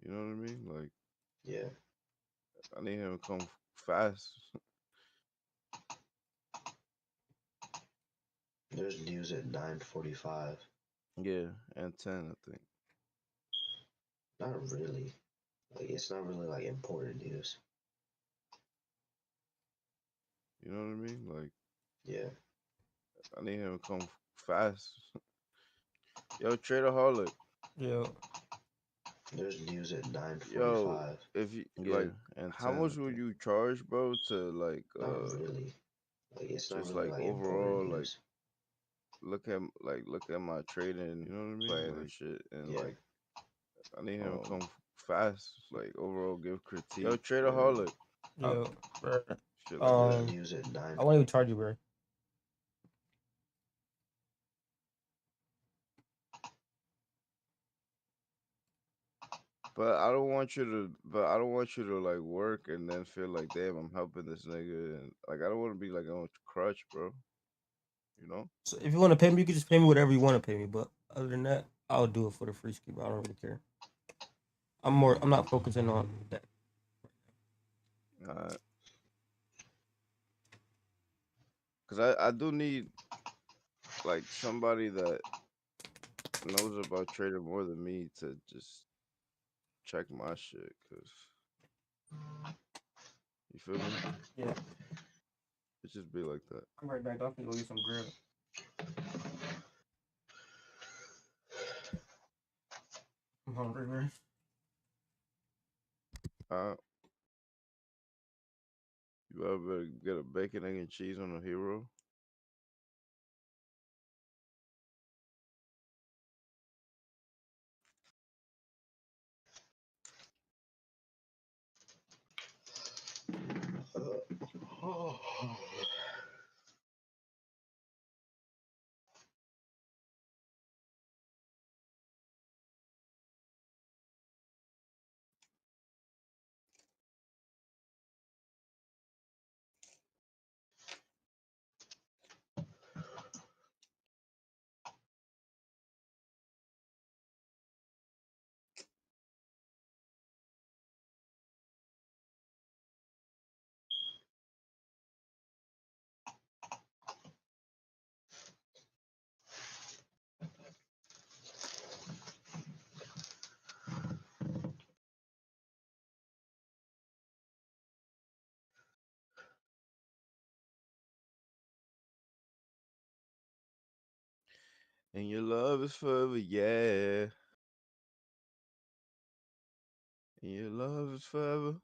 You know what I mean? Like, Yeah. I need him to come fast. There's news at 9:45. Yeah, and 10, I think. Not really. Like it's not really like important news. You know what I mean? Like, Yeah. I need him to come fast. Yo, Traderholic. Yo, There's news at Yo, 9:45. if you yeah, like, and how 10, much I would think. you charge, bro, to like, Not really. Like it's not just really like like important overall, like news. look at my trading, You know what I mean? plan and Like, shit, and Yeah. like, I need him to um, come fast, like overall give yo, critique and Traderholic. Yo, bro. shit like There's that. news at 9. I won't even charge you, bro. But I don't want you to like work and then feel like, damn, I'm helping this nigga, and like I don't want to be like on crutch, bro. You know? So if you want to pay me, you can just pay me whatever you want to pay me. But other than that, I'll do it for the free ski, bro. I don't really care. I'm not focusing on that. Uh, Cause I do need like somebody that knows about trading more than me to just check my shit. Cause you feel me? Yeah, It just be like that. I'm right back. I'm gonna go get some grill. I'm hungry, man. Uh, you ever get a bacon, egg, and cheese on a hero? Oh. And your love is forever, yeah. And your love is forever.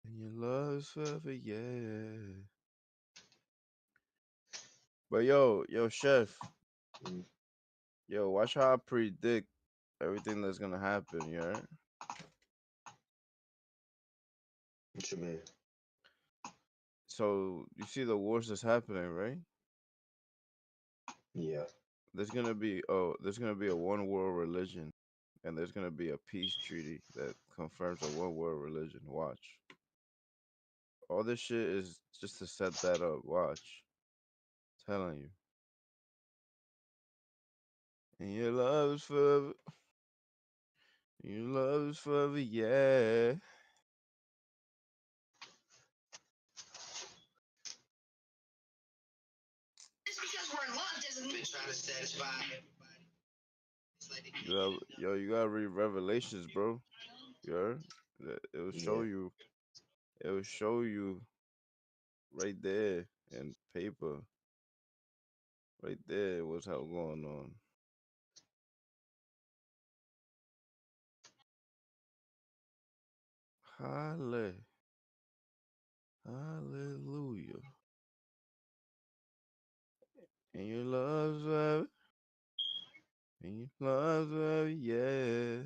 And your love is forever, yeah. But yo, chef, Mm, yo, watch how I predict everything that's gonna happen. You heard? what you mean? So you see the wars that's happening, right? Yeah. There's gonna be a one world religion, and there's gonna be a peace treaty that confirms a one world religion. Watch. All this shit is just to set that up. Watch. Telling you. And your love is forever. Your love is forever, yeah. Just because we're in love doesn't mean trying to satisfy everybody. You gotta read Revelations, bro. You heard? It will show Yeah. you. It will show you right there in paper. Right there, what's how going on. Halle, hallelujah. And your love's forever. And your love's forever, yeah.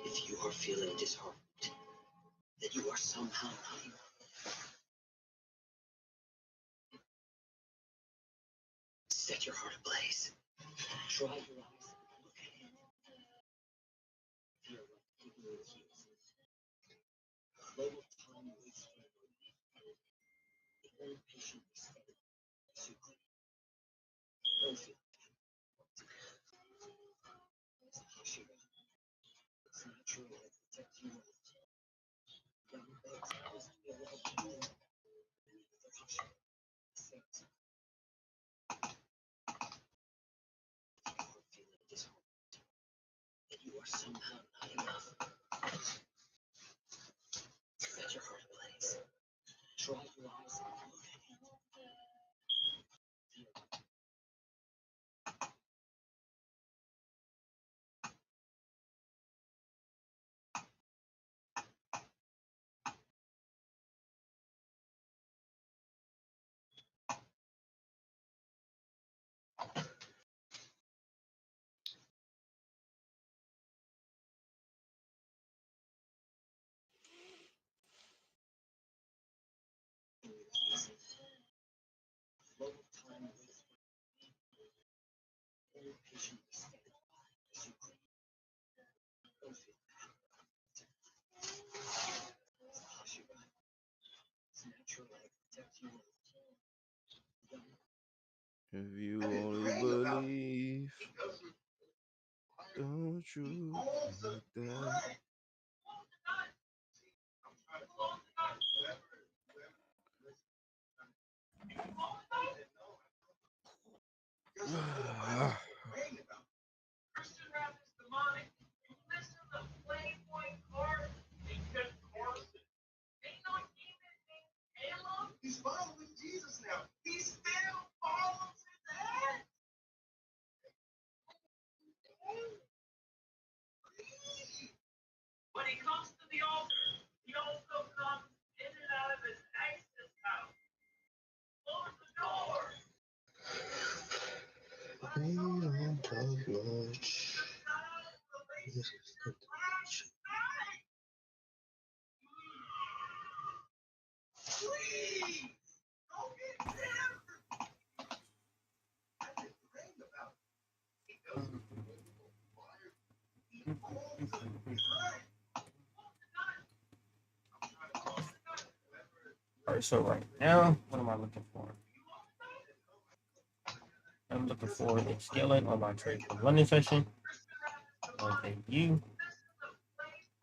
If you are feeling disheartened, that you are somehow not enough. Set your heart ablaze. Dry your eyes. Look ahead. Feel like taking your keys. Flow of time waits for you. Very patiently steady. Don't feel it's natural to protect you. Young bugs always feel like you. That you are somehow not enough. Set your heart ablaze. Dry your eyes and look ahead. Flow of time waits for you. Very patiently steady. Don't feel it's natural to protect you. If you only believe, don't you think that? We don't talk much. All right, so right now, what am I looking for? I'm looking for a scaling on my trade for London session. Okay, you.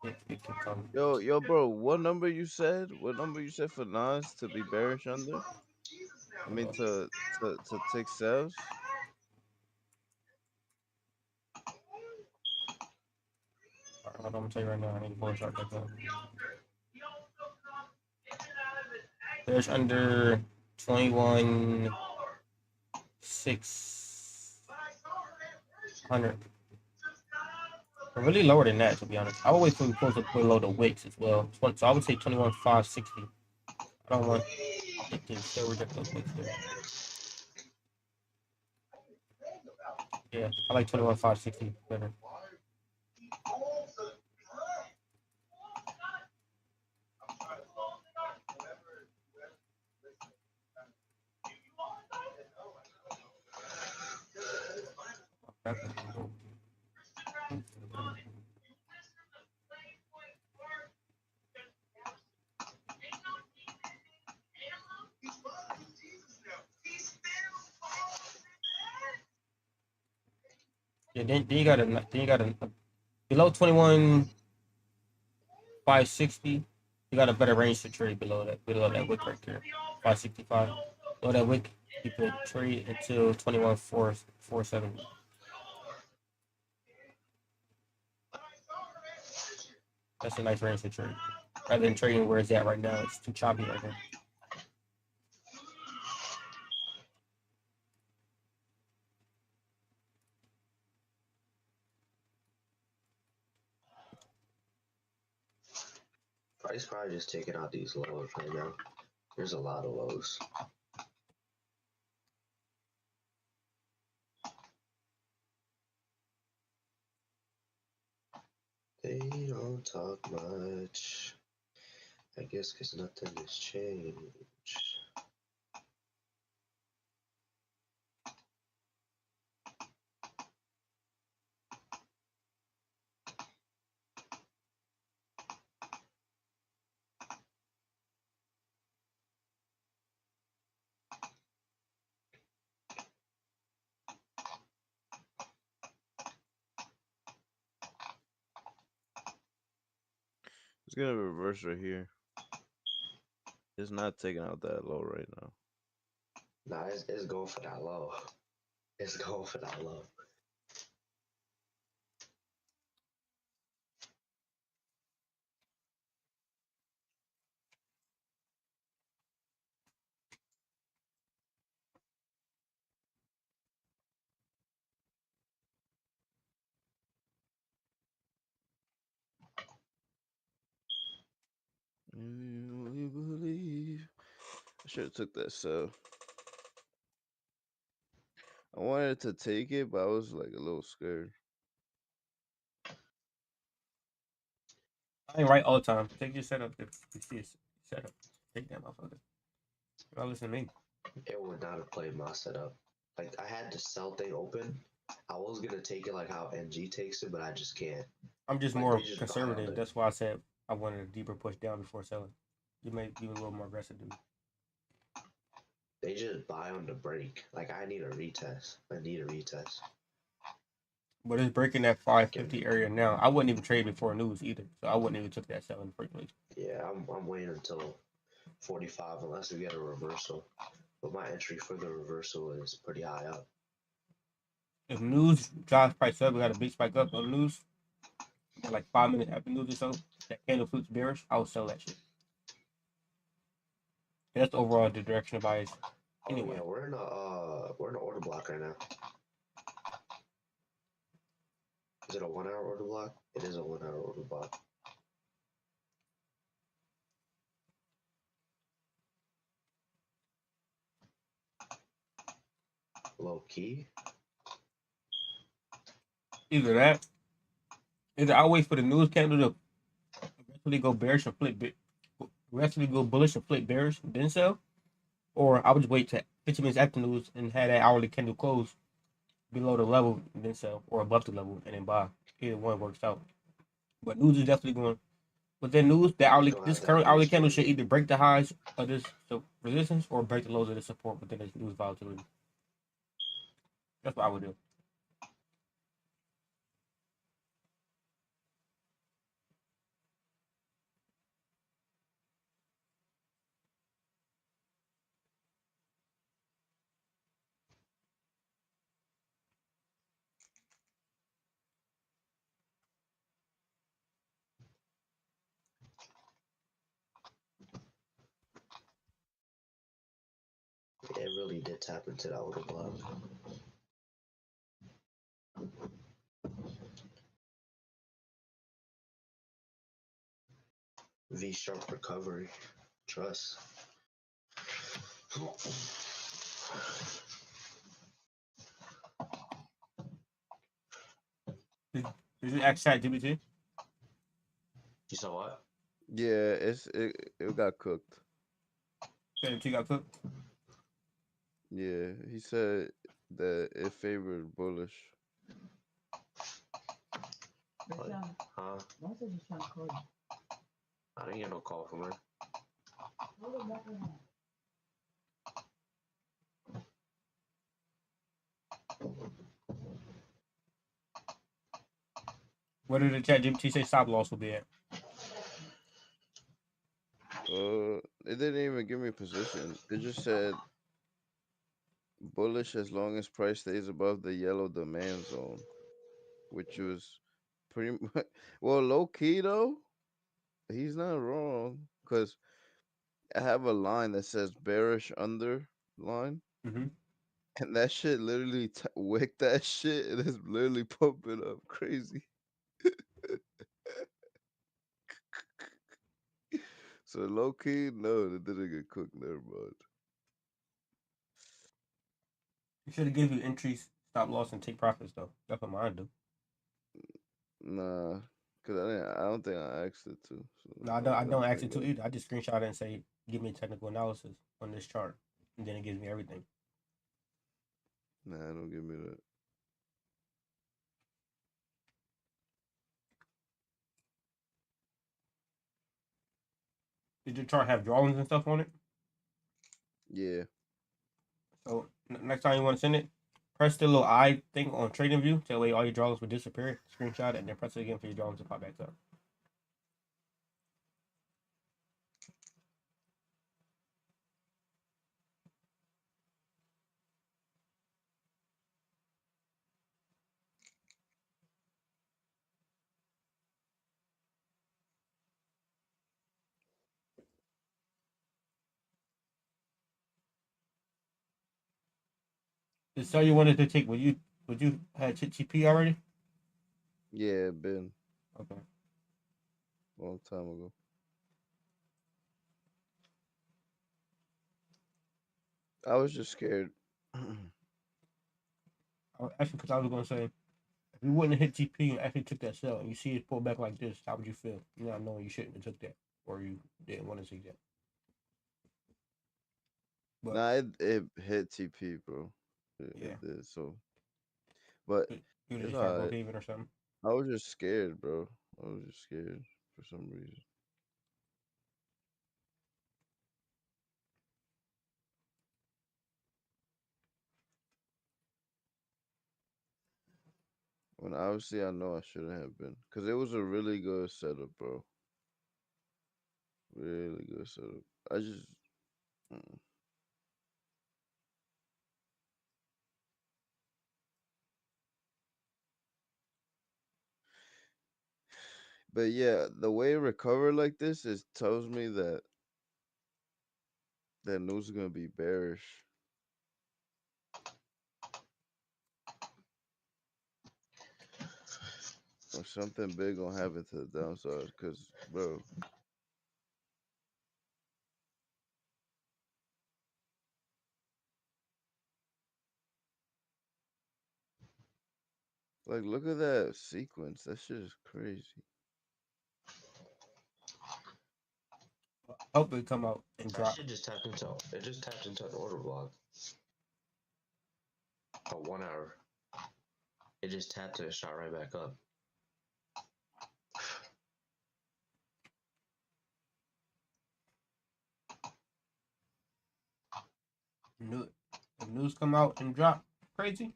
If it can come. Yo, bro, what number you said? What number you said for Nas to be bearish under? I mean to take sales. All right, hold on, I'm gonna tell you right now. I need to pull a chart back up. There's under 21,600. We're really lower than that, to be honest. I would wait till we close up below the wicks as well. So I would say 21,560. I don't want it to still reject those wicks there. Yeah, I like 21,560 better. Yeah, then you gotta below 21,560, you got a better range to trade below that wick right there. 565. Below that wick, you could trade until 21,470. That's a nice range to trade. Rather than trading where it's at right now, it's too choppy right now. Price probably just taking out these lows right now. There's a lot of lows. They don't talk much. I guess because nothing has changed. It's gonna reverse right here. It's not taking out that low right now. Nah, it's going for that low. It's going for that low. You believe? I should have took that sell. I wanted to take it, but I was like a little scared. I ain't right all the time. Take your setup if you see it. Setup. Take that motherfucker. You gotta listen to me. It would not have played my setup. Like, I had the sell thing open. I was gonna take it like how NG takes it, but I just can't. I'm just Like, more they just buy on conservative. it. That's why I said I wanted a deeper push down before selling. You may be a little more aggressive than me. They just buy on the break. Like, I need a retest. I need a retest. But it's breaking that 550 area now. I wouldn't even trade before news either. So I wouldn't even took that selling frequently. Yeah, I'm waiting until 45 unless we get a reversal. But my entry for the reversal is pretty high up. If news drives price up, we got a big spike up on news. Like 5 minutes after news or so, that candle flips bearish, I would sell that shit. And that's the overall the direction of bias. Oh Anyway, yeah, we're in a order block right now. Is it a 1 hour order block? It is a 1 hour order block. Low key. either that, either I wait for the news candle to eventually go bearish and eventually go bullish and flip bearish, then sell, or I would just wait to 15 minutes after news and have that hourly candle close below the level and then sell, or above the level and then buy. Either one works out. But news is definitely going. But then news, this current hourly candle should either break the highs of this resistance or break the lows of the support within this news volatility. That's what I would do. It really did tap into that order block. V sharp recovery. Trust. Did you ask ChatGPT? You saw what? Yeah, it got cooked. ChatGPT got cooked. Yeah, he said that it favored bullish. What? Huh? I didn't get no call from her. Where did the chat GPT say stop loss will be at? It didn't even give me position. It just said bullish as long as price stays above the yellow demand zone, which was pretty much well low key though. He's not wrong because I have a line that says bearish under line, Mm-hmm. and that shit literally wick that shit, and it's literally pumping up crazy. So low key, no, that didn't get cooked. Never mind. You should have give you entries, stop loss, and take profits though. That's what mine do. Nah, cause I didn't. I don't think I asked it to. So No, I don't don't ask think it to that. either. I just screenshot it and say, give me a technical analysis on this chart, and then it gives me everything. Nah, don't give me that. Did your chart have drawings and stuff on it? Yeah. So next time you want to send it, press the little eye thing on Trading View. That way all your drawings will disappear. Screenshot it and then press it again for your drawings to pop back up. The sell you wanted to take, would you had TP already? Yeah, been Okay. a long time ago. I was just scared. Actually, because I was going to say, if you wouldn't have hit TP and actually took that sell and you see it pull back like this, how would you feel? You not knowing you shouldn't have took that or you didn't want to take that. But Nah, it hit TP, bro. yeah, It did. So, but you would have it's just tried to alright. break even or something. I was just scared, bro. I was just scared for some reason. When obviously I know I shouldn't have been, cause it was a really good setup, bro. Really good setup. I just, mm. But yeah, the way it recovered like this is tells me that news is gonna be bearish or something big gonna happen to the downside. Cause bro, like look at that sequence. That shit is crazy. Hope it come out and That drop. shit just tapped into an order block for 1 hour. It just tapped and it shot right back up. If news come out and drop crazy,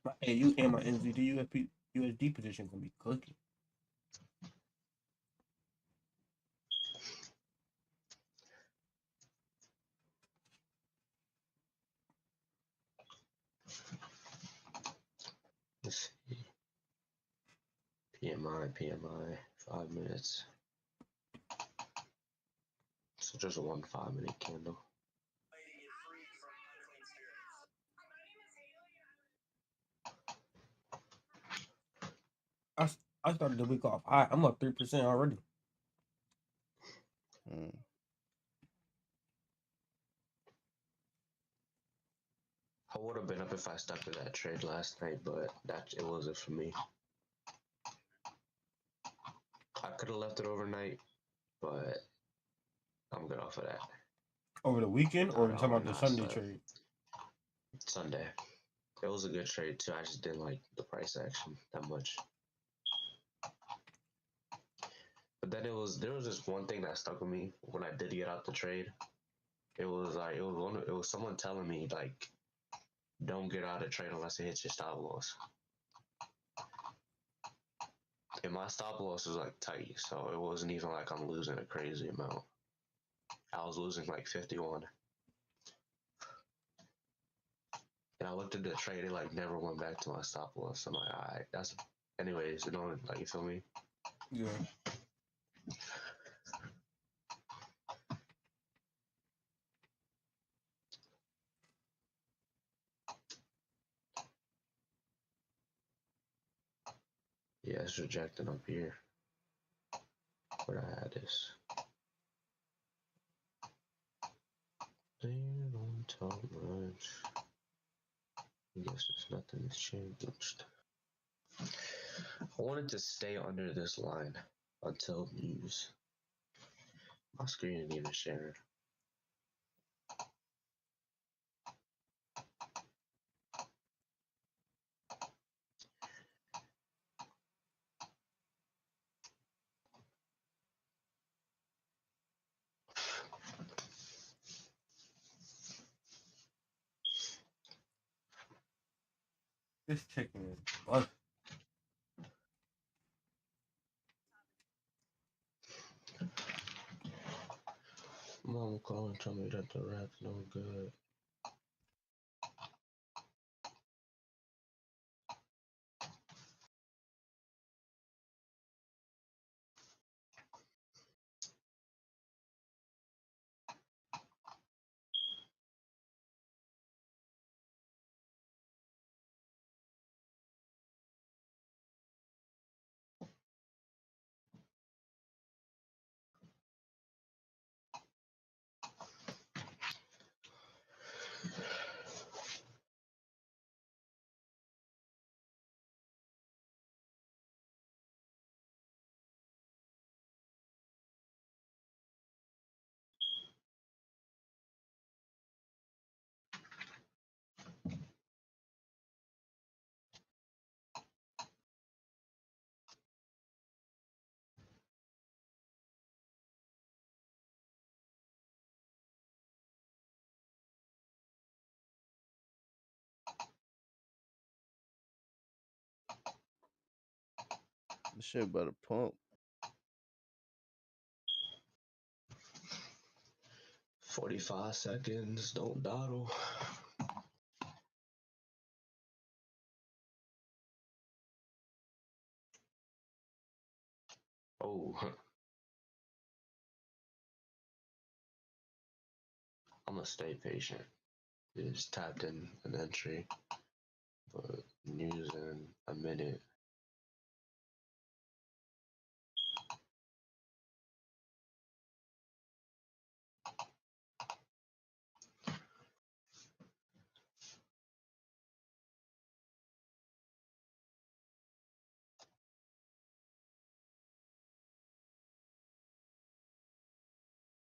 my AU and my NZD USD position gonna be cooking. Let's see. PMI, 5 minutes. So just a 5 minute candle. I, I started the week off. I'm up 3% already. Mm. I would have been up if I stuck to that trade last night, but it wasn't for me. I could have left it overnight, but I'm good off of that. Over the weekend, or Not you talking all or about the not Sunday slept. trade? Sunday. It was a good trade too. I just didn't like the price action that much. But then there was this one thing that stuck with me when I did get out the trade. It was someone telling me like, don't get out of trade unless it hits your stop loss. And my stop loss was like tight, so it wasn't even like I'm losing a crazy amount. I was losing like 51. And I looked at the trade, it like never went back to my stop loss. I'm like, alright, that's anyways, it don't like, you feel me? Yeah. Yeah, it's rejecting up here. Where I had this. They don't talk much. I guess there's nothing that's changed. I wanted to stay under this line until news. My screen didn't even share. This chicken is bugging. Mama calling, tell me that the rap's no good. This shit about to pump. 45 seconds, don't dawdle. Oh, I'm gonna stay patient. Just tapped in an entry, but news in a minute.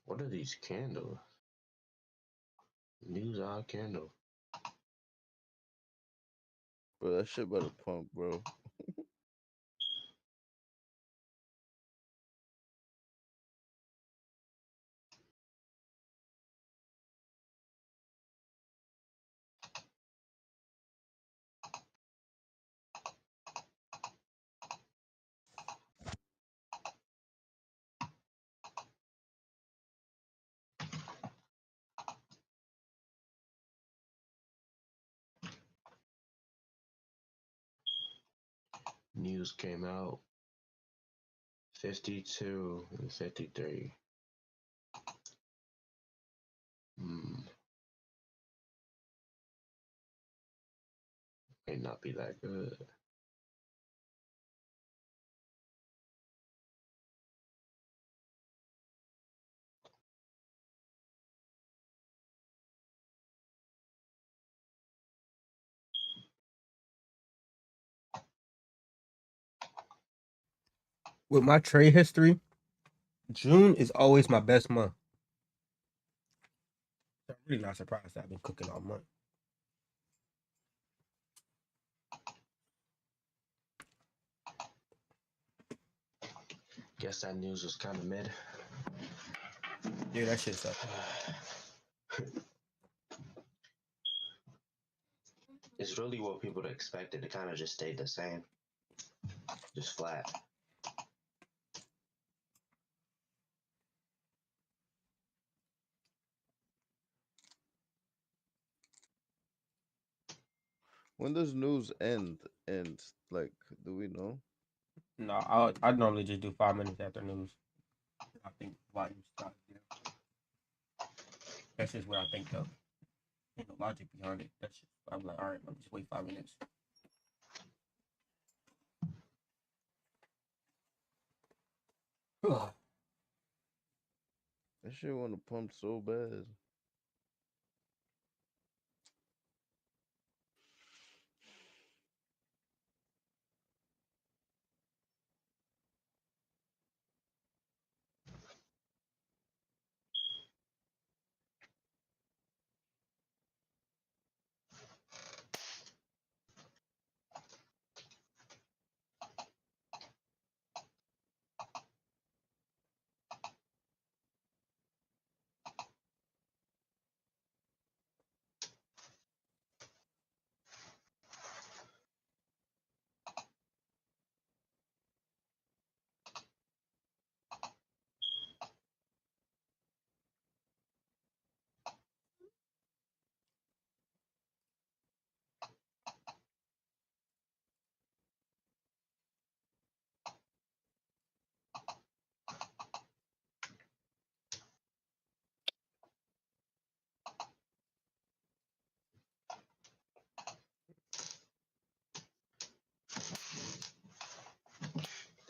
What are these candles? News eye candle. Bro, that shit about to pump, bro. News came out 52 and 53. May not be that good. With my trade history, June is always my best month. I'm really not surprised that I've been cooking all month. Guess that news was kind of mid. Yeah, that shit sucked. It's really what people expected. It kind of just stayed the same, just flat. When does news end? And like, do we know? No, I normally just do 5 minutes after news. I think volume stop. Yeah. That's just what I think though. Ain't no logic behind it. That's just I'm like, all right, I'm just wait 5 minutes. That shit want to pump so bad.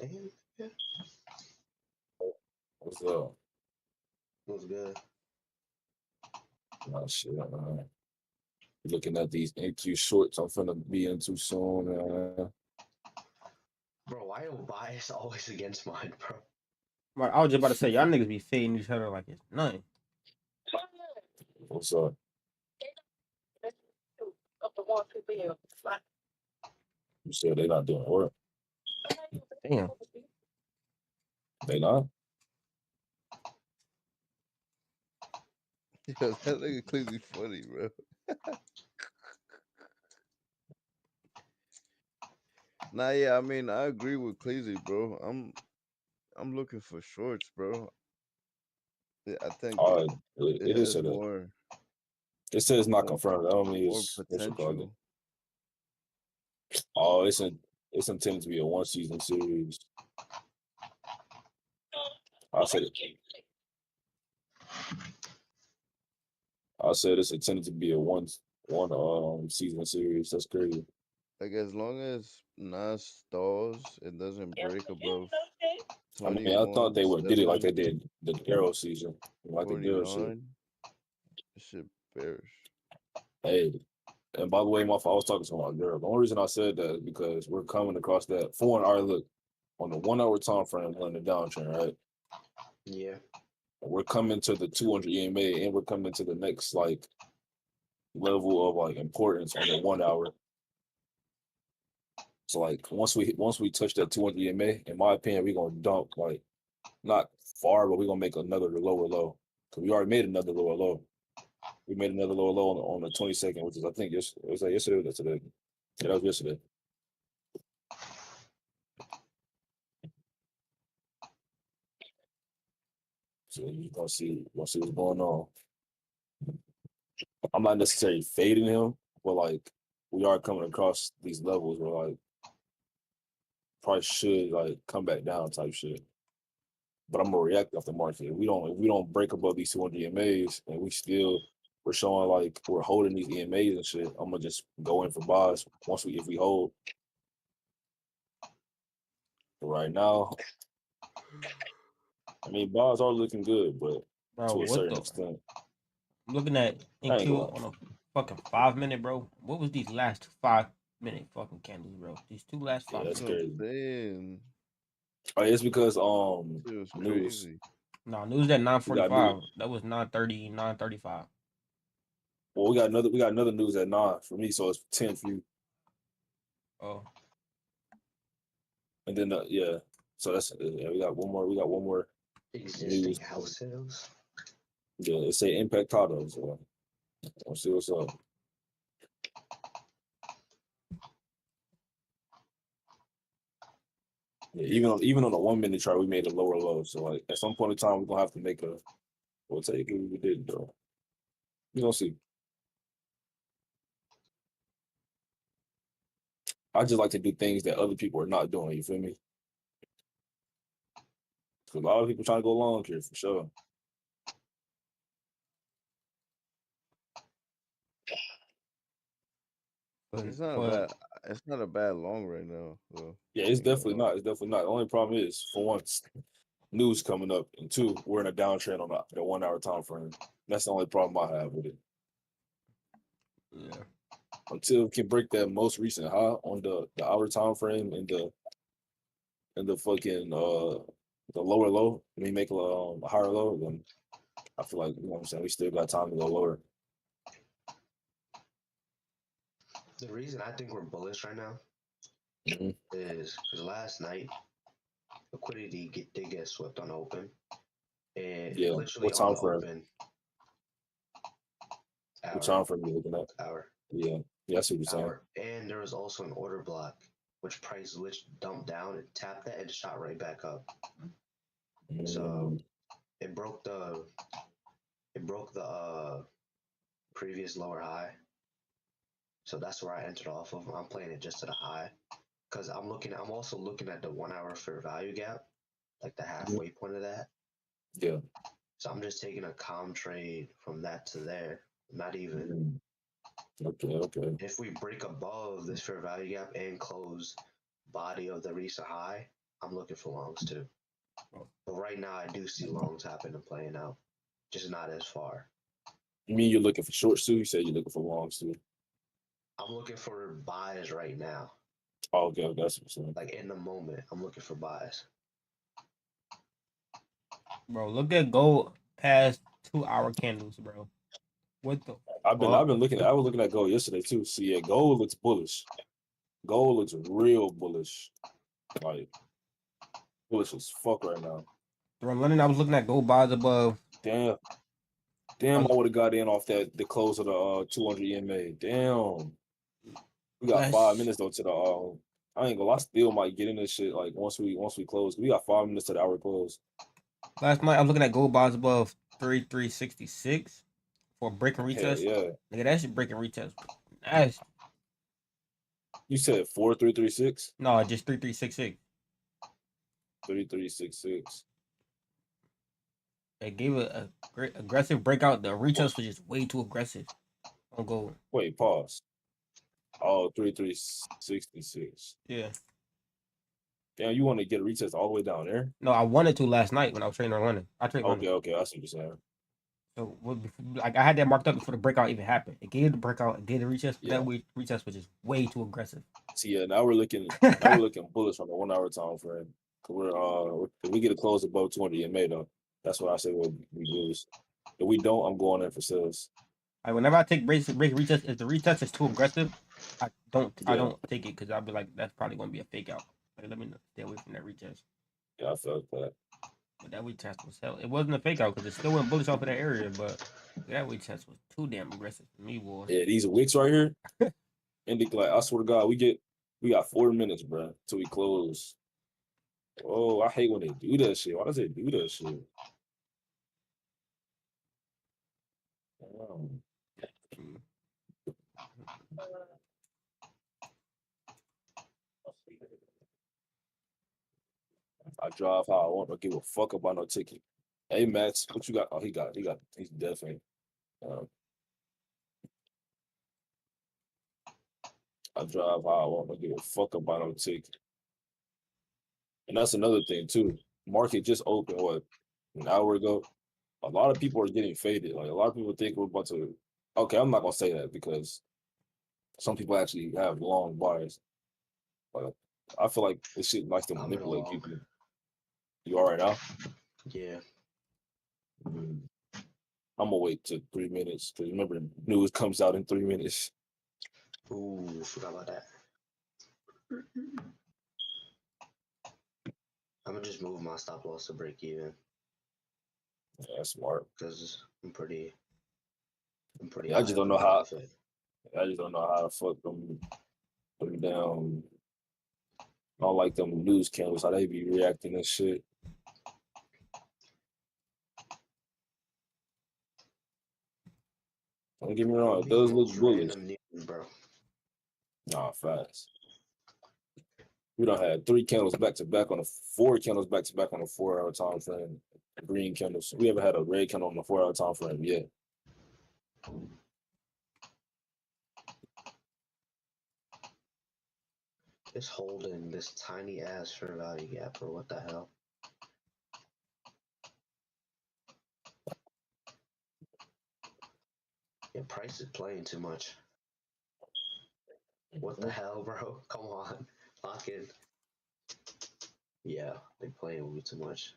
Damn, yeah. What's up? What's good? Oh shit, looking at these NQ shorts I'm finna be into soon. Bro, why are bias always against mine, bro? Right, I was just about to say y'all niggas be fading each other like it's nothing. What's up? You said they not doing work. Damn. They not? Yo, that nigga clearly funny, bro. Nah, yeah, I mean, I agree with Cleasy, bro. I'm looking for shorts, bro. Yeah, I think Oh, it it is has said that. more It says it's not more confirmed. That don't mean more it's what you call it. potential. Oh, it's intended to be a one season series. I said it. I said it's intended to be a one season series. That's crazy. Like as long as Nas stalls, it doesn't break above I mean, I thought 21, they would did it like they 7, did the Arrow season, like they did shit. 49. This shit bearish. Hey, and by the way, my fault, I was talking to my girl. The only reason I said that is because we're coming across that foreign art look on the 1 hour time frame on the downtrend, right? Yeah. And we're coming to the 200 EMA and we're coming to the next like level of like importance on the 1 hour. So like once we touch that 200 EMA, in my opinion, we're gonna dump like not far, but we're gonna make another lower low. Cause we already made another lower low. We made another lower low on the 22nd, which is I think it was like yesterday or yesterday. Yeah, that was yesterday. So you're gonna see what's going on. I'm not necessarily fading him, but like we are coming across these levels where like price should like come back down type shit. But I'm gonna react off the market. If we don't break above these 200 EMAs and we're showing like we're holding these EMAs and shit, I'm gonna just go in for buys if we hold. But right now, I mean buys are looking good, but Bro, to a what certain the extent. I'm looking at I ain't NQ gonna on a fucking 5 minute, bro. What was these last 5 minute fucking candles, bro? These two last yeah, five That's that's what minutes. I'm crazy. saying. It's because It was news. crazy. No, news at We got new 9:45. That was 9:30, 9:35. well, we got another news at 9 for me, so it's 10 for you. Oh, And then yeah, so that's yeah, we got one more Existing news. house sales. Yeah, it say impact auto. So we'll see what's up. Yeah, even on a 1 minute chart, we made a lower low. So like at some point in time, we're gonna have to make a. We'll take it. We did though. We gonna see. I just like to do things that other people are not doing. You feel me? Because a lot of people trying to go long here for sure. It's not a But bad. It's not a bad long right now. So Yeah, it's ain't gonna definitely lie. not. It's definitely not. The only problem is, for once, news coming up, and two, we're in a downtrend on the 1 hour time frame. That's the only problem I have with it. yeah, Until we can break that most recent high on the hour time frame and the fucking the lower low, and we make a higher low, then I feel like, you know what I'm saying, we still got time to go lower. The reason I think we're bullish right now Mm-hmm. is because last night liquidity did get swept on open, and Yeah. literally What on time the frame? open What hour, time frame you looking at? hour, Yeah. Yeah, I see what you're saying. hour, and there was also an order block, which price dumped down and tapped that and shot right back up. So it broke the previous lower high. So that's where I entered off of. I'm playing it just to the high because I'm also looking at the 1 hour fair value gap, like the halfway point of that. Yeah. So I'm just taking a calm trade from that to there. Not even. Okay. If we break above this fair value gap and close body of the recent high, I'm looking for longs too. But right now, I do see longs happening and playing out, just not as far. You mean you're looking for shorts too? You said you're looking for longs too. I'm looking for buys right now. Oh, okay, that's what I'm saying. Like in the moment, I'm looking for buys. bro, look at gold past 2 hour candles, bro. What the I've been fuck? looking. I was looking at gold yesterday too. So yeah, gold looks bullish. Gold looks real bullish. Like bullish as fuck right now. From London, I was looking at gold buys above. Damn. I would have got in off the close of the 200 EMA. Damn. We got 5 minutes though to the I ain't gonna lie, I still might get in this shit like once we close. We got 5 minutes to the hour close. Last night, I was looking at gold buys above 3366 for breaking Hell retest. yeah. Nigga, that shit breaking retest. Nice. You said 4336? No, just 3366. 3366. They gave a great aggressive breakout. The retest was just way too aggressive on gold. Wait, pause. Oh, 3366. Yeah. Damn, you want to get a retest all the way down there? No, I wanted to last night when I was trading on London. I traded London. Okay, I see what you're saying. So like I had that marked up before the breakout even happened. It gave the breakout, it gave the retest, but that retest was just way too aggressive. See, yeah, now we're looking bullish on the 1 hour time frame. If we get a close above 20 in May though, that's what I say we lose. If we don't, I'm going in for sales. Like whenever I take break retest, if the retest is too aggressive, I don't take it because I'll be like, that's probably gonna be a fake out. Like let me stay away from that retest. Yeah, I felt that. But that retest was hell. It wasn't a fake out because it still went bullish off of that area, but that retest was too damn aggressive for me, boy. Yeah, these wicks right here. And like, I swear to God, we got 4 minutes, bro, till we close. Oh, I hate when they do that shit. Why does they do that shit? I drive how I want. Don't give a fuck about no ticket. Hey, Max, what you got? Oh, he's definitely. I drive how I want. Don't give a fuck about no ticket. And that's another thing too. Market just opened an hour ago. A lot of people are getting faded. Like a lot of people think we're about to. Okay, I'm not gonna say that because some people actually have long buyers. But I feel like this shit likes to manipulate people. You all right now? Yeah. I'm gonna wait till 3 minutes because remember, news comes out in 3 minutes. Ooh, forgot about that. I'm gonna just move my stop loss to break even. Yeah, that's smart. Because I'm pretty. Yeah, I just don't know how. I just don't know how to fuck them down. I don't like them news channels, how they be reacting and shit. Don't get me wrong, it does look bullish. News, bro. Nah, fast. We don't have 3 candles back to back on a 4 candles back to back on a 4-hour time frame. Green candles. We haven't had a red candle on a 4-hour time frame yet. It's holding this tiny ass fair value gap, or what the hell? Yeah, price is playing too much. What the hell, bro? Come on, lock in. Yeah, they playing way too much.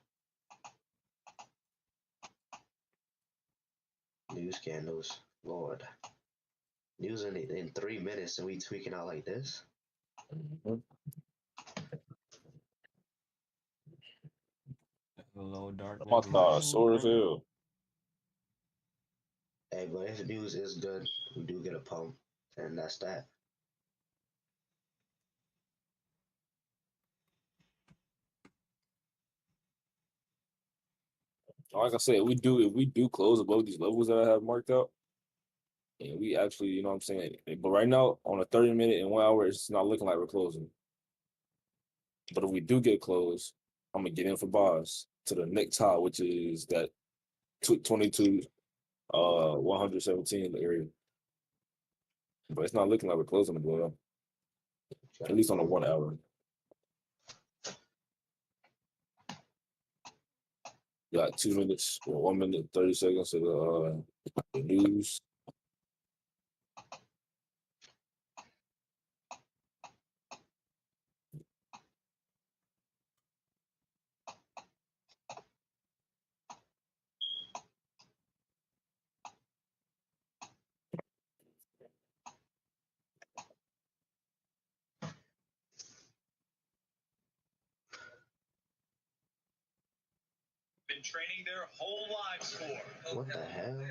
News candles, Lord. News in 3 minutes and we tweaking out like this? Hello, darkness. My God, sore as hell. Hey, but if news is good, we do get a pump, and that's that. Like I said, if we do close above these levels that I have marked out, and we actually, you know what I'm saying? But right now, on a 30-minute and 1 hour, it's not looking like we're closing. But if we do get closed, I'm gonna get in for buys to the next high, which is that 22 117 area. But it's not looking like we're closing the blow, at least on the 1 hour. Got 2 minutes or 1 minute 30 seconds of the news. Been training their whole lives for. What the hell?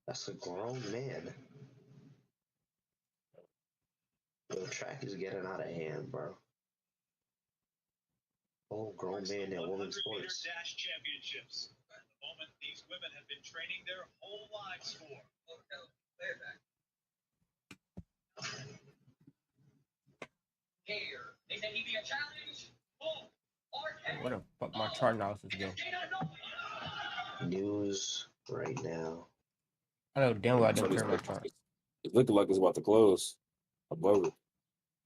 That's a grown man. The track is getting out of hand, bro. Oh, grown man in women's sports. Dash championships. The moment these women have been training their whole lives for. Here, they said he'd be a challenge. Where the fuck my chart analysis go? News right now. I know damn well I didn't turn my chart. It's looking like it's about to close above it.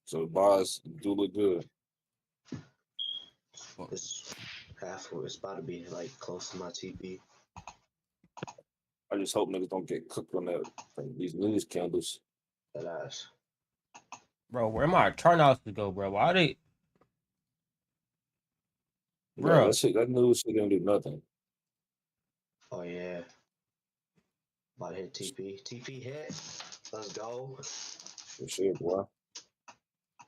So buys do look good. It's halfway. It's about to be like close to my TP. I just hope niggas don't get cooked on that these news candles. That ass. Bro, where my chart analysis go, bro? Why they? Bro, Bro, that news shit didn't do nothing. Oh yeah. About to hit TP. TP hit. Let's go. For sure, boy.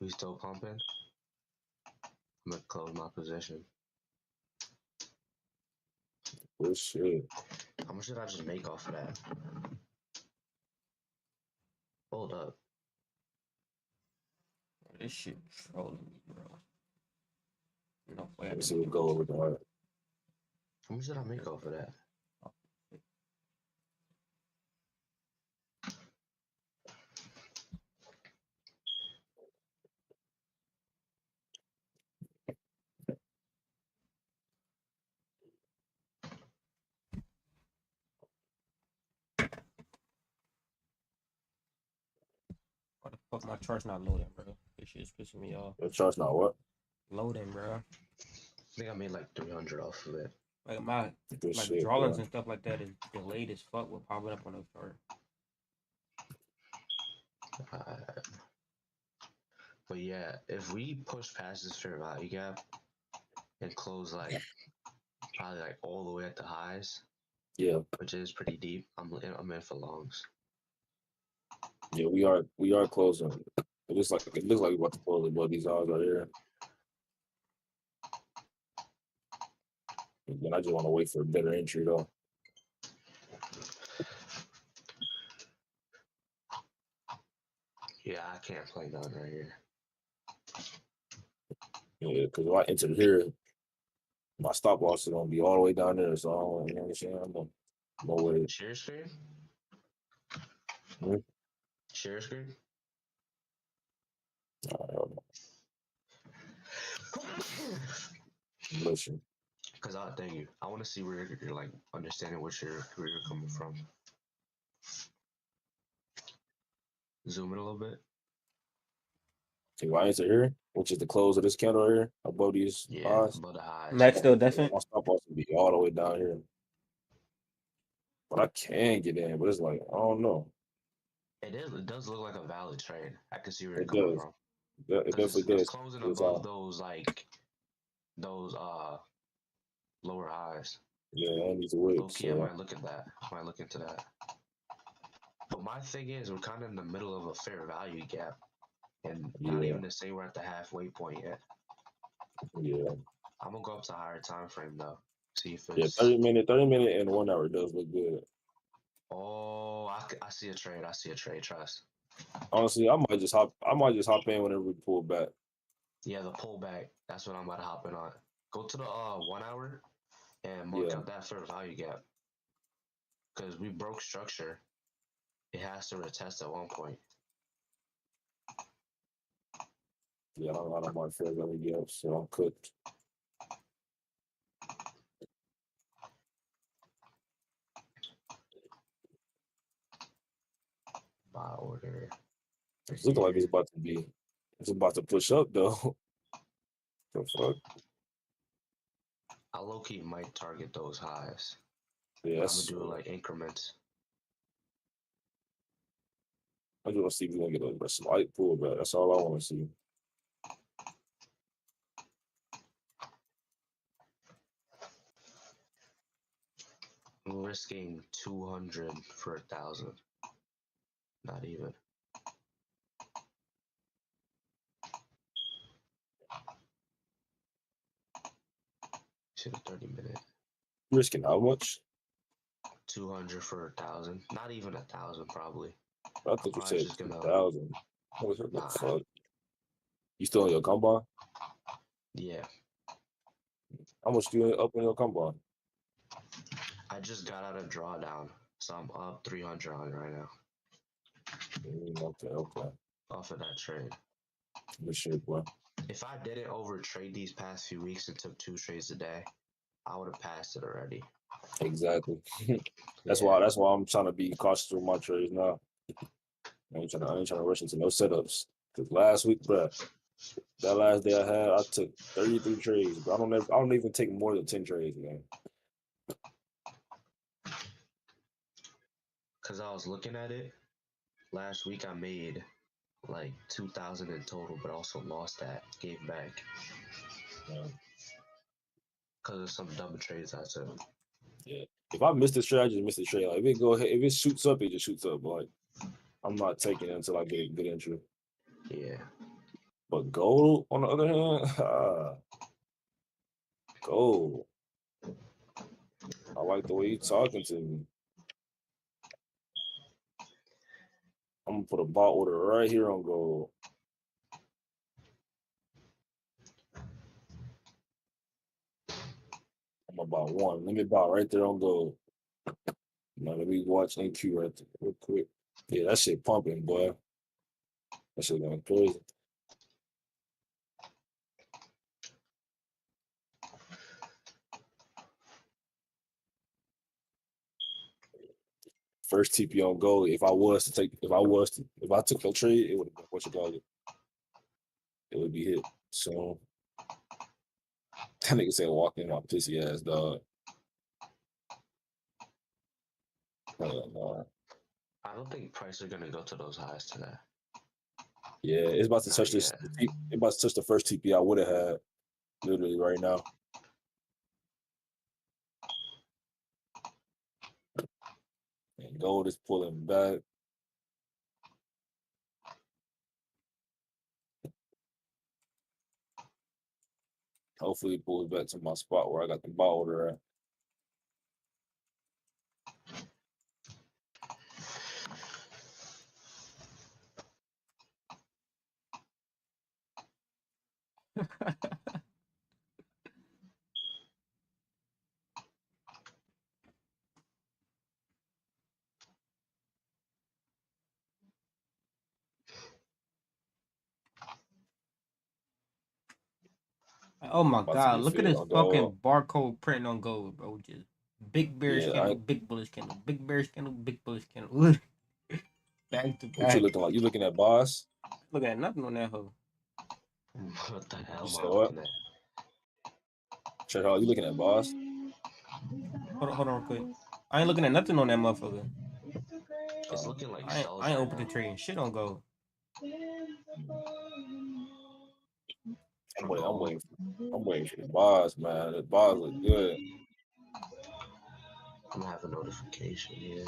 We still pumping. I'm gonna close my position. For sure. How much did I just make off of that? Hold up. this shit trolling me, bro. No way. Let's see what go over the heart. How much did I make off of that? Why the fuck my chart's not loading, bro? This shit's pissing me off. Your chart's not what? Loading, bro. I think I made like 300 off of it. Like my Good shit, drawings bro. and stuff like that is delayed as fuck with popping up on the chart. But yeah, if we push past this fair value gap and close like probably like all the way at the highs, Yeah. which is pretty deep, I'm in for longs. Yeah, we are closing. It looks like we're about to close above these odds right here. And I just want to wait for a better entry though. Yeah, I can't play none right here. Yeah, because if I enter here, my stop loss is gonna be all the way down there. So I don't, you know what I'm saying? I'm no way. Share screen? Hmm? Share screen? I don't know. Listen. Cause thank you. I want to see where you're like understanding where you're coming from. Zoom in a little bit. See why is it here? Which is the close of this candle here above these Yeah, highs. above the highs. Max still My definite. stop loss would be all the way down here. But I can get in, but it's like, I don't know. It does look like a valid trade. I can see where you're It coming does. from. It Because definitely it's does. closing It's above those those lower highs. yeah, and these wicks. Low-key, I So might look at that. I might look into that. But my thing is, we're kind of in the middle of a fair value gap, and not yeah, even to say we're at the halfway point yet. yeah. I'm gonna go up to a higher time frame though. See if Yeah, it's 30 minute and 1 hour does look good. oh, I see a trade. I see a trade. Trust. Honestly, I might just hop in whenever we pull back. Yeah, the pullback. That's what I'm about to hop in on. Go to the 1 hour and mark Yeah. out that fair value gap. Because we broke structure. It has to retest at one point. Yeah, I don't mark fair value yet, so I'm cooked. Buy order. It's looking like it's about to push up though. The fuck? I low key might target those highs. Yeah, I'm gonna do it like increments. I just want to see if we're gonna get a slight pullback. That's all I want to see. I'm risking 200 for 1,000. Not even. Should have 30-minute. Risking how much? 200 for 1,000. Not even 1,000 probably. I thought you Probably said just gonna 2,000. What the nah. fuck? You still on your combine? Yeah. How much do you up in your combine? I just got out of drawdown, so I'm up 300 on it right now. Okay. Off of that trade. Good shit, boy. If I didn't over trade these past few weeks and took 2 trades a day, I would have passed it already. Exactly. That's Yeah. why I'm trying to be cautious with my trades now. I ain't trying to rush into no setups. Cause last week, bro, that last day I had, I took 33 trades, but I don't even take more than 10 trades, man. Cause I was looking at it. Last week I made like 2,000 in total, but also lost that, gave back. Yeah. Cause of some dumb trades I took. Yeah. If I miss the trade, I just miss the trade. Like if it shoots up, it just shoots up. Like I'm not taking it until I get a good entry. Yeah. But gold, on the other hand, gold. I like the way you talking to me. I'm gonna put a bot order right here on gold. I'm gonna buy one. Let me buy right there on gold. Now let me watch NQ right there real quick. Yeah, that shit pumping, boy. That shit going crazy. First TP on gold. If I took the trade, it would have been what you call it. It would be hit. So that nigga said walk in my pissy ass dog. I don't think prices are gonna go to those highs today. Yeah, it's about to Not touch this. yet. It's about to touch the first TP I would have had literally right now. And gold is pulling back. Hopefully it pulls back to my spot where I got the ball order at. Oh my About to god, get look at fed this on dog. fucking barcode printing on gold, bro. Just big bearish Yeah, candle, big bullish candle, big bearish candle, big bullish candle. Back to what you back. looking like? You looking at boss? Look at nothing on that hoe. What the hell You am said I what? looking at? Check out. You looking at boss? Hold on real quick. I ain't looking at nothing on that motherfucker. It's looking like I ain't, shells I ain't right open to now. trading shit on gold. I'm waiting for the boss, man. The boss look good. I'm gonna have a notification here.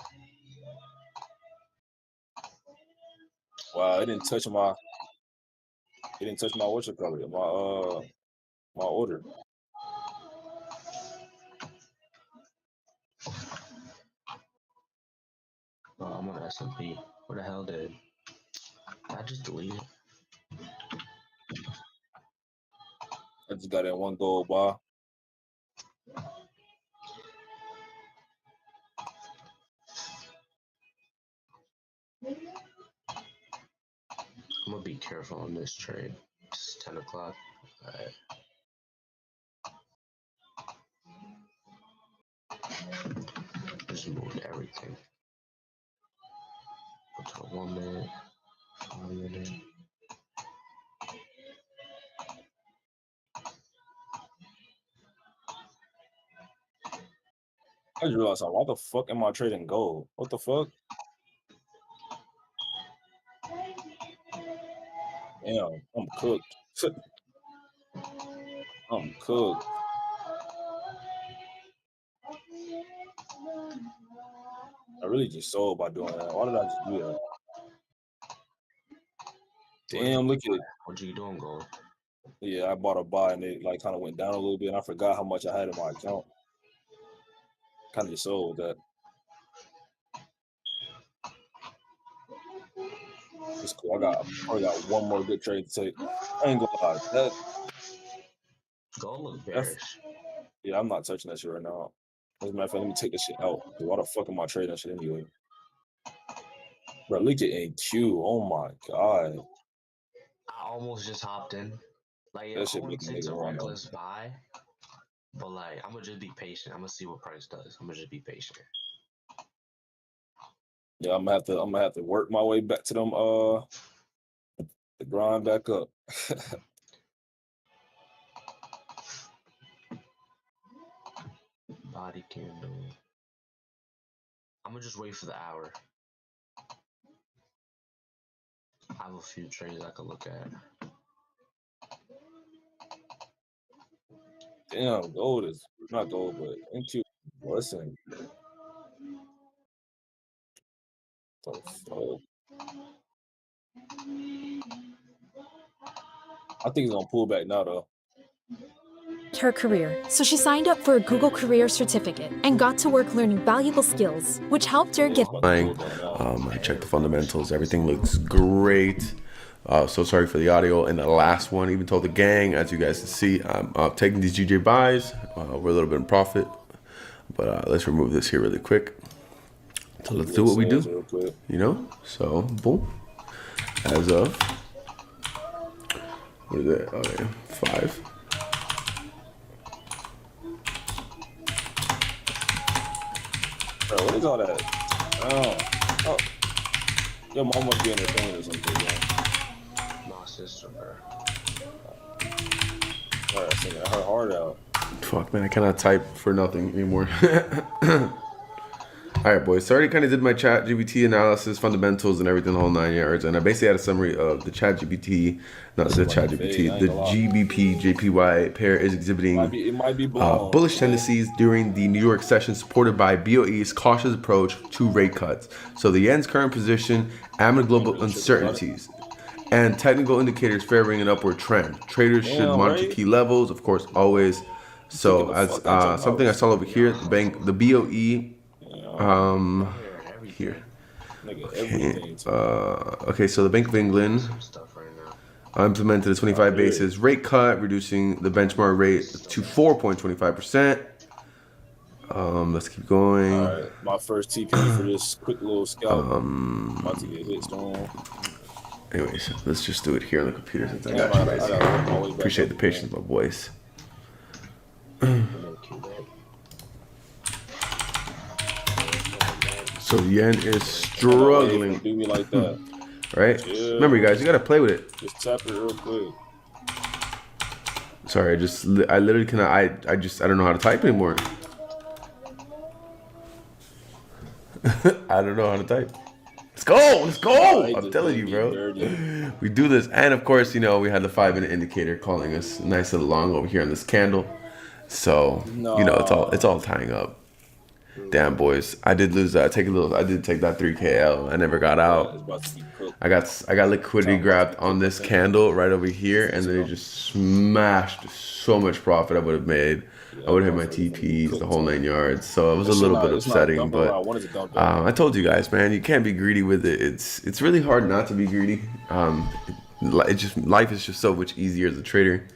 Wow, it didn't touch my what you call it, my order. Oh, I'm on S&P. What the hell did I just delete it? I just got that one gold bar. I'm gonna be careful on this trade. It's 10 o'clock. Alright. Just moved everything. Go to the 1 minute, 5 minute. I just realized why the fuck am I trading gold? What the fuck? Damn, I'm cooked. I'm cooked. I really just sold by doing that. Why did I just do that? Damn, look at it. What you doing, gold? Yeah, I bought a buy and it like kind of went down a little bit and I forgot how much I had in my account. Kind of just sold that. It's cool. I probably got one more good trade to take. I ain't gonna lie. That Gold look bearish. yeah, I'm not touching that shit right now. As a matter of fact, let me take this shit out. Why the fuck am I trading that shit anyway? Bro, look at NQ. Oh my god. I almost just hopped in. Like, That I shit wouldn't making say it's a nigga run on. reckless buy, but like, I'm gonna just be patient. I'm gonna see what price does. I'm gonna just be patient. Yeah, I'm gonna have to work my way back to them the grind back up. Body candle. I'm gonna just wait for the hour. I have a few trades I could look at. Damn, gold is not gold, but NQ. Listen. The fuck? I think it's gonna pull back now though. Her career, so she signed up for a Google Career Certificate and got to work learning valuable skills, which helped her get. I checked the fundamentals. Everything looks great. So sorry for the audio in the last one. Even told the gang, as you guys can see, I'm taking these GJ buys. We're a little bit in profit, but let's remove this here really quick. So let's do what we do, you know. So boom. As of what is it? Okay, 5. Bro, what is all that? Oh. Your mom must be in the thing or something, man. My sister, bro. Alright, singing her heart out. Fuck, man, I cannot type for nothing anymore. All right, boys. So I already kind of did my chat GPT analysis, fundamentals, and everything the whole 9 yards. And I basically had a summary of the chat GPT, not the chat GPT, the GBP JPY pair is exhibiting It might be bullish tendencies during the New York session, supported by BOE's cautious approach to rate cuts. So the yen's current position amid global uncertainties and technical indicators favoring an upward trend. Traders should monitor key levels, of course, always. So as something I saw over here, the BOE. Here. Okay, so the Bank of England implemented a 25 basis rate cut, reducing the benchmark rate to 4.25%. Let's keep going. All right, my first TP for this quick little scalp. About to get hit strong. Anyways, let's just do it here on the computer since I got you guys. Appreciate the patience, my boys. So yen is Do struggling, me like that. right? Chill. Remember, you guys, you gotta play with it. Just tap it real quick. Sorry, I literally cannot. I don't know how to type anymore. I don't know how to type. Let's go. Let's go. I'm telling you, bro. We do this. And of course, you know, we had the 5-minute indicator calling us nice and long over here on this candle. So, you know, it's all tying up. Damn, boys. I did lose that. I did take that 3KL. I never got out. I got liquidity grabbed on this candle right over here, and then it just smashed so much profit I would have made. I would have hit my TPs, the whole 9 yards. So it was a little bit upsetting, but I told you guys, man, you can't be greedy with it. It's really hard not to be greedy. Life is just so much easier as a trader.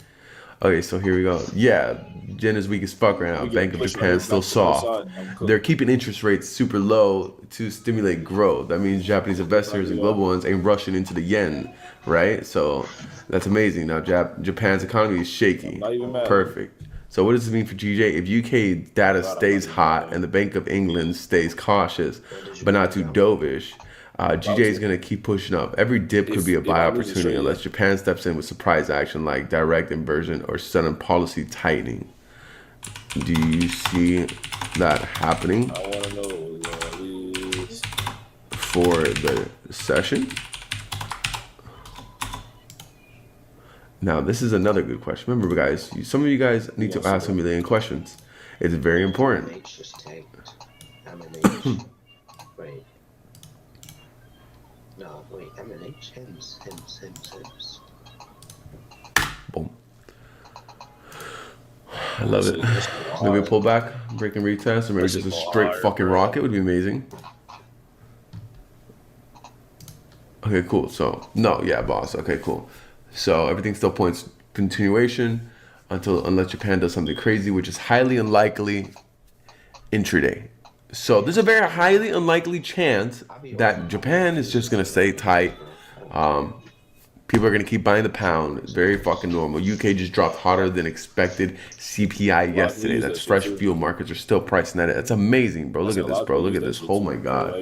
Okay, so here we go. Yeah, yen is weak as fuck right now. Bank of Japan still soft. They're keeping interest rates super low to stimulate growth. That means Japanese investors and global ones ain't rushing into the yen, right? So that's amazing. Now Japan's economy is shaky. Perfect. So what does this mean for GJ? If UK data stays hot and the Bank of England stays cautious, but not too dovish, GJ is going to keep pushing up. Every dip could be a buy opportunity unless Japan steps in with surprise action like direct inversion or sudden policy tightening. Do you see that happening for the session? Now, this is another good question. Remember, guys, some of you guys need to ask a million questions. It's very important. Wait. No, wait, MNH, Hims. Boom. I love it. Maybe a pullback, break and retest, or maybe just a straight fucking rocket would be amazing. Okay, cool. So, no, yeah, boss. Okay, cool. So everything still points continuation unless Japan does something crazy, which is highly unlikely intraday. So there's a very highly unlikely chance that Japan is just going to stay tight. People are going to keep buying the pound. Very fucking normal. UK just dropped hotter than expected CPI yesterday. That's fresh fuel markets are still pricing at it. That's amazing, bro. Look at this, bro. Look at this. Oh my God.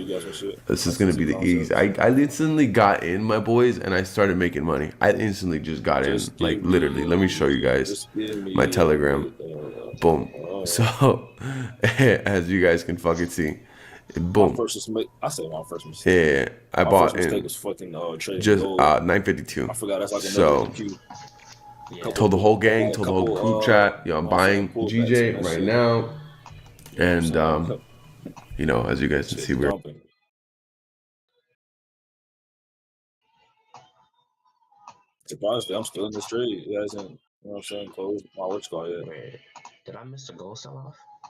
This is going to be the easy. I instantly got in, my boys, and I started making money. I instantly just got in. Like, literally. Let me show you guys my Telegram. Boom. So, as you guys can fucking see. Boom. I say my first mistake. Yeah, I bought in. Was fucking, just 952. I forgot that's like so told the whole gang, told the whole group chat, yo, I'm buying GJ right now, and you know, as you guys can see, we're honestly, I'm still in the street. You guys ain't, you know what I'm saying, closed my what's called yet. Wait, did I miss the goal sell off?